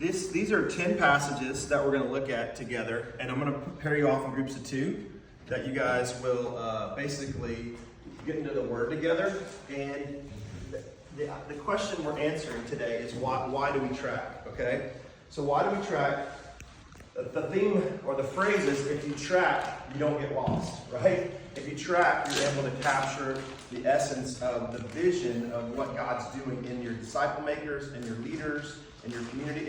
These are 10 passages that we're going to look at together, and I'm going to pair you off in groups of 2 that you guys will basically get into the Word together. And the question we're answering today is why do we track? Okay, so why do we track? The theme or the phrase is, if you track, you don't get lost, right? If you track, you're able to capture the essence of the vision of what God's doing in your disciple makers and your leaders and your community.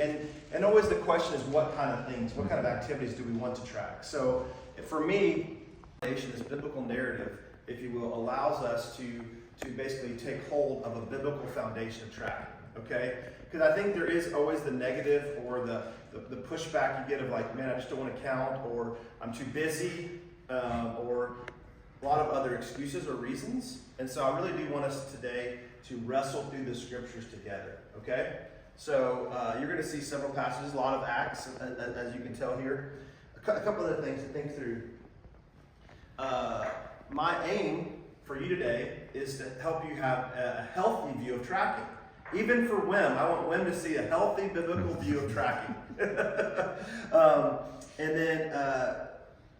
And always the question is, what kind of things, what kind of activities do we want to track? So for me, this biblical narrative, if you will, allows us to basically take hold of a biblical foundation of tracking, okay? Because I think there is always the negative or the pushback you get of like, man, I just don't want to count, or I'm too busy, or a lot of other excuses or reasons. And so I really do want us today to wrestle through the scriptures together, okay? So you're going to see several passages, a lot of Acts, as you can tell here. A couple of things to think through. My aim for you today is to help you have a healthy view of tracking. Even for Wim, I want Wim to see a healthy biblical view of tracking. And then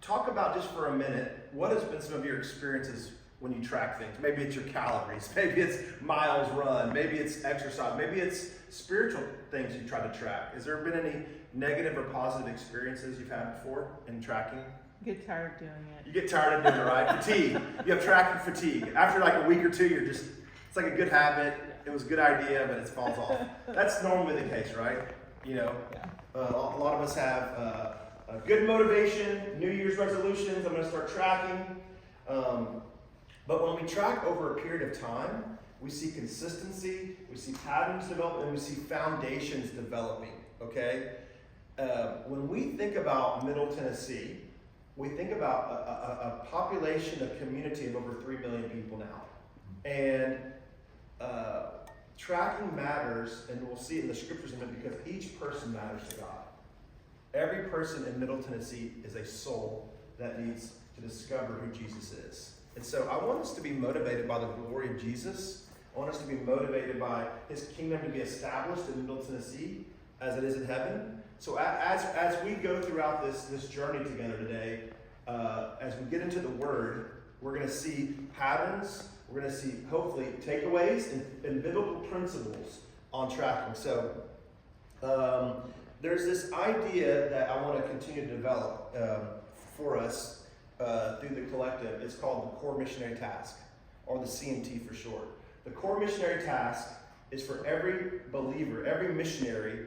talk about just for a minute, what has been some of your experiences when you track things? Maybe it's your calories, maybe it's miles run, maybe it's exercise, maybe it's spiritual things you try to track. Has there been any negative or positive experiences you've had before in tracking? Get tired of doing it. You get tired of doing it, right? Fatigue. You have tracking fatigue. After like a week or 2, you're just, it's like a good habit. It was a good idea, but it falls off. That's normally the case, right? You know, a lot of us have a good motivation, New Year's resolutions. I'm going to start tracking. But when we track over a period of time, we see consistency, we see patterns develop, and we see foundations developing, okay? When we think about Middle Tennessee, we think about a population, a community of over 3 million people now. And tracking matters, and we'll see it in the scriptures in a minute, because each person matters to God. Every person in Middle Tennessee is a soul that needs to discover who Jesus is. And so I want us to be motivated by the glory of Jesus. I want us to be motivated by his kingdom to be established in Middle Tennessee as it is in heaven. So as we go throughout this journey together today, as we get into the Word, we're going to see patterns. We're going to see, hopefully, takeaways and biblical principles on tracking. So there's this idea that I want to continue to develop for us through the collective. It's called the core missionary task, or the CMT for short. The core missionary task is for every believer, every missionary,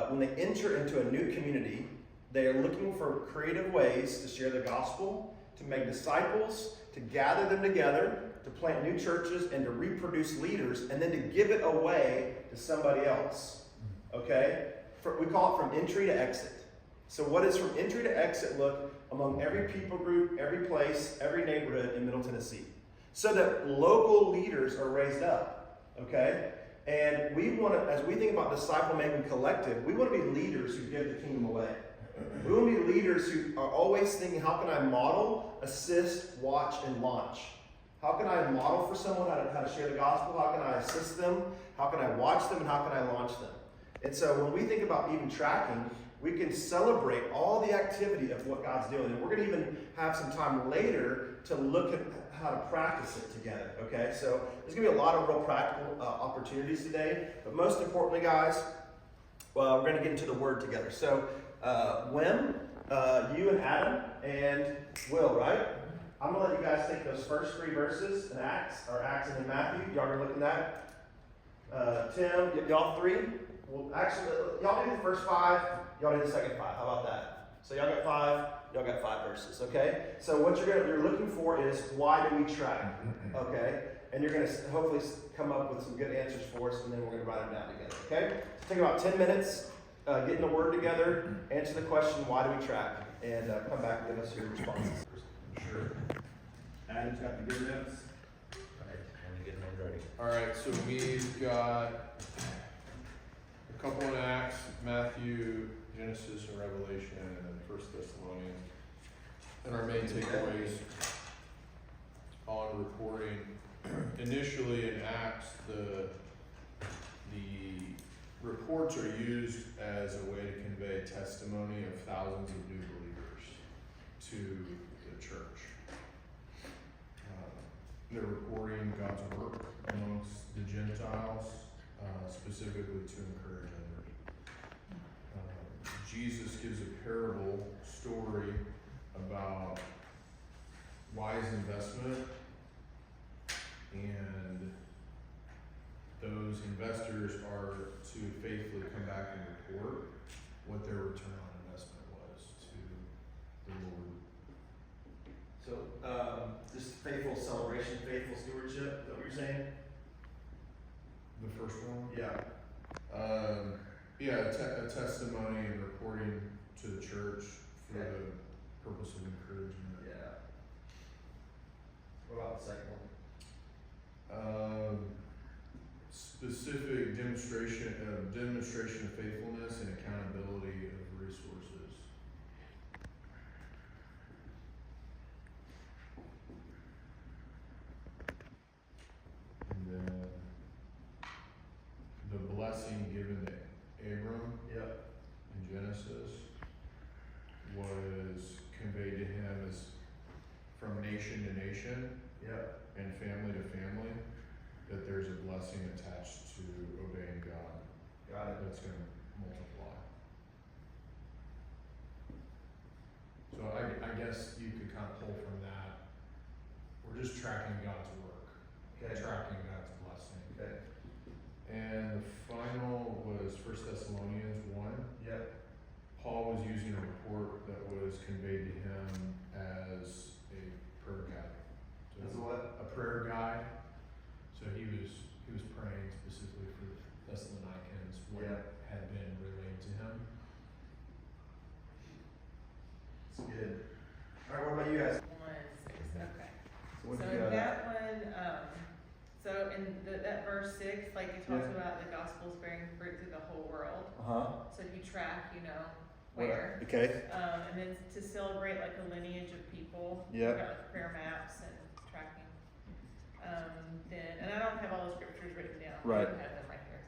when they enter into a new community, they are looking for creative ways to share the gospel, to make disciples, to gather them together, to plant new churches, and to reproduce leaders, and then to give it away to somebody else. Okay? We call it from entry to exit. So what does from entry to exit look among every people group, every place, every neighborhood in Middle Tennessee? So that local leaders are raised up. Okay? And we want to, as we think about disciple making collective, we want to be leaders who give the kingdom away. We want to be leaders who are always thinking, how can I model, assist, watch, and launch? How can I model for someone how to share the gospel? How can I assist them? How can I watch them? And how can I launch them? And so when we think about even tracking, we can celebrate all the activity of what God's doing. And we're going to even have some time later to look at how to practice it together, okay? So there's going to be a lot of real practical opportunities today. But most importantly, guys, we're going to get into the Word together. So Wim, you and Adam and Will, right? I'm going to let you guys take those first 3 verses in Acts and in Matthew. Y'all are looking at that. Tim, y'all 3? Well, actually, y'all do the first 5. Y'all do the second 5. How about that? So y'all got 5. Y'all got 5 verses, okay? So what you're looking for is, why do we track? Okay? And you're going to hopefully come up with some good answers for us, and then we're going to write them down together, okay? So take about 10 minutes, getting the Word together, answer the question, why do we track? And come back and give us your responses. Sure. Adam's got the good notes. All right, so we've got a couple in Acts, Matthew, Genesis, and Revelation, and then 1 Thessalonians. And our main takeaways on reporting. Initially in Acts, the reports are used as a way to convey testimony of thousands of new believers to the church. They're reporting God's work amongst the Gentiles, specifically to encourage others. Jesus gives a parable story about wise investment, and those investors are to faithfully come back and report what their return on investment was to the Lord. So, just faithful celebration, faithful stewardship, is that what you're saying? The first one? Yeah. Yeah, a testimony and reporting to the church for Okay. the purpose of encouragement. Yeah. What about the second one? Specific demonstration of faithfulness and accountability of resources. And then the blessing given to Abram Yep. in Genesis was conveyed to him as from nation to nation Yep. and family to family, that there's a blessing attached to obeying God Got it. that's going to multiply. So I guess you could kind of pull from that. We're just tracking God's work, Okay. tracking God's blessing. Okay. And the final was 1 Thessalonians 1. Yep. Paul was using a report that was conveyed to him as a prayer guide. So As a what? a prayer guide. So he was praying specifically for the Thessalonians, what Yeah. had been relayed to him. It's good. All right, what about you guys? Okay. So what So do you got? that one, so in that verse 6, like it talks Yeah. about the gospel's bearing fruit through the whole world. Uh-huh. So if you track, where. Okay. And then to celebrate like a lineage of people. Yeah. We've got like prayer maps and tracking. Then, and I don't have all the scriptures written down. Right. I have them right here.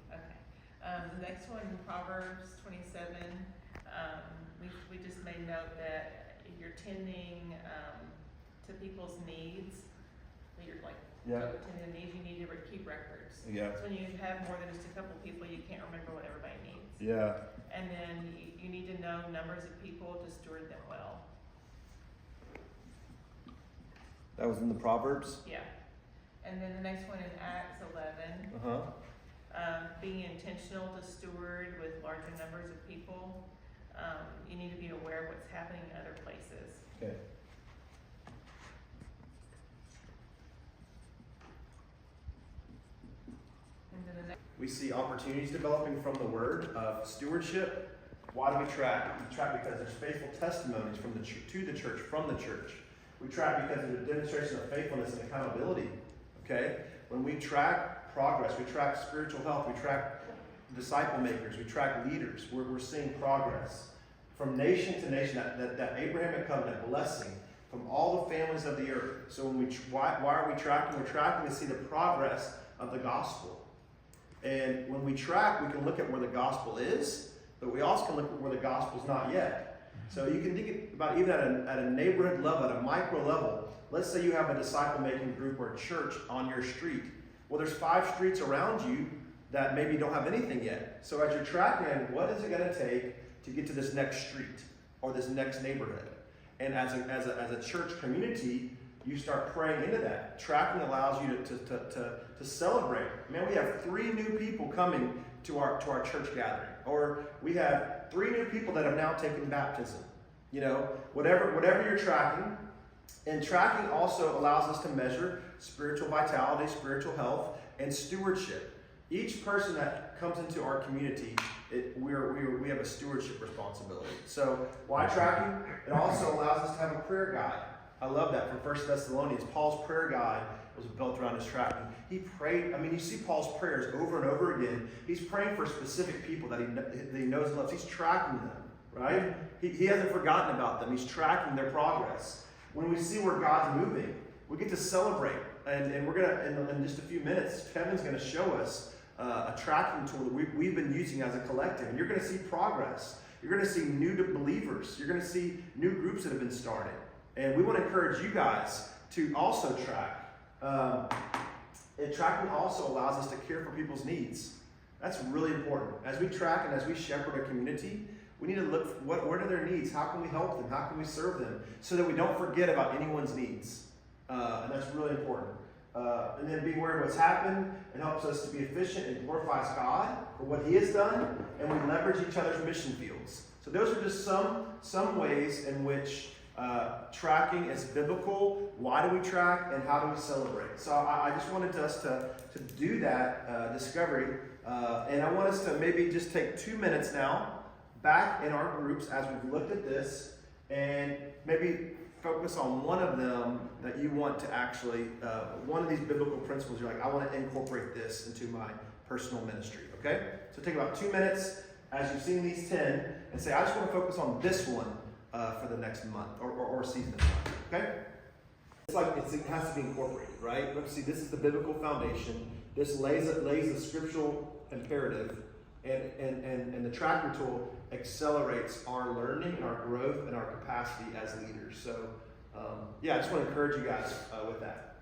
So, okay. The next one, Proverbs 27. We just made note that if you're tending to people's needs, that you're like Yeah. tending to needs, you need to keep records. Yeah. So when you have more than just a couple people, you can't remember what everybody needs. Yeah. And then you need to know numbers of people to steward them well. That was in the Proverbs? Yeah. And then the next one in Acts 11, Uh-huh. being intentional to steward with larger numbers of people. You need to be aware of what's happening in other places. Okay. And then the next, We see opportunities developing from the word of stewardship. Why do we track? We track because there's faithful testimonies from the to the church, from the church. We track because there's a demonstration of faithfulness and accountability. Okay? When we track progress, we track spiritual health, we track disciple makers, we track leaders. We're seeing progress. From nation to nation, that Abrahamic covenant blessing from all the families of the earth. So why are we tracking? We're tracking to see the progress of the gospel. And when we track, we can look at where the gospel is, but we also can look at where the gospel's not yet. So you can think about even at a neighborhood level, at a micro level. Let's say you have a disciple-making group or a church on your street. Well, there's 5 streets around you that maybe don't have anything yet. So as you're tracking, what is it going to take to get to this next street or this next neighborhood? And as a church community, you start praying into that. Tracking allows you to celebrate. Man, we have 3 new people coming to our church gathering, or we have 3 new people that have now taken baptism. Whatever you're tracking. And tracking also allows us to measure spiritual vitality, spiritual health, and stewardship. Each person that comes into our community, we have a stewardship responsibility. So why tracking? It also allows us to have a prayer guide. I love that from 1 Thessalonians. Paul's prayer guide was built around his tracking. He prayed, you see Paul's prayers over and over again. He's praying for specific people that he knows and loves. He's tracking them, right? He hasn't forgotten about them. He's tracking their progress. When we see where God's moving, we get to celebrate. And we're going to, in just a few minutes, Kevin's going to show us a tracking tool that we've been using as a collective. And you're going to see progress. You're going to see new believers. You're going to see new groups that have been started. And we want to encourage you guys to also track. And tracking also allows us to care for people's needs. That's really important. As we track and as we shepherd a community, we need to look what are their needs? How can we help them? How can we serve them? So that we don't forget about anyone's needs. And that's really important. And then being aware of what's happened, it helps us to be efficient and glorifies God for what He has done, and we leverage each other's mission fields. So those are just some ways in which tracking is biblical. Why do we track, and how do we celebrate? So I just wanted us to do that discovery, and I want us to maybe just take 2 minutes now back in our groups as we've looked at this, and maybe focus on one of them that you want to actually, one of these biblical principles, you're like, I want to incorporate this into my personal ministry, okay? So take about 2 minutes as you've seen these 10 and say, I just want to focus on this one for the next month or season of time, okay? It's like it has to be incorporated, right? Let's see, this is the biblical foundation. This lays the scriptural imperative, and the tracker tool accelerates our learning, our growth, and our capacity as leaders. So, I just want to encourage you guys with that.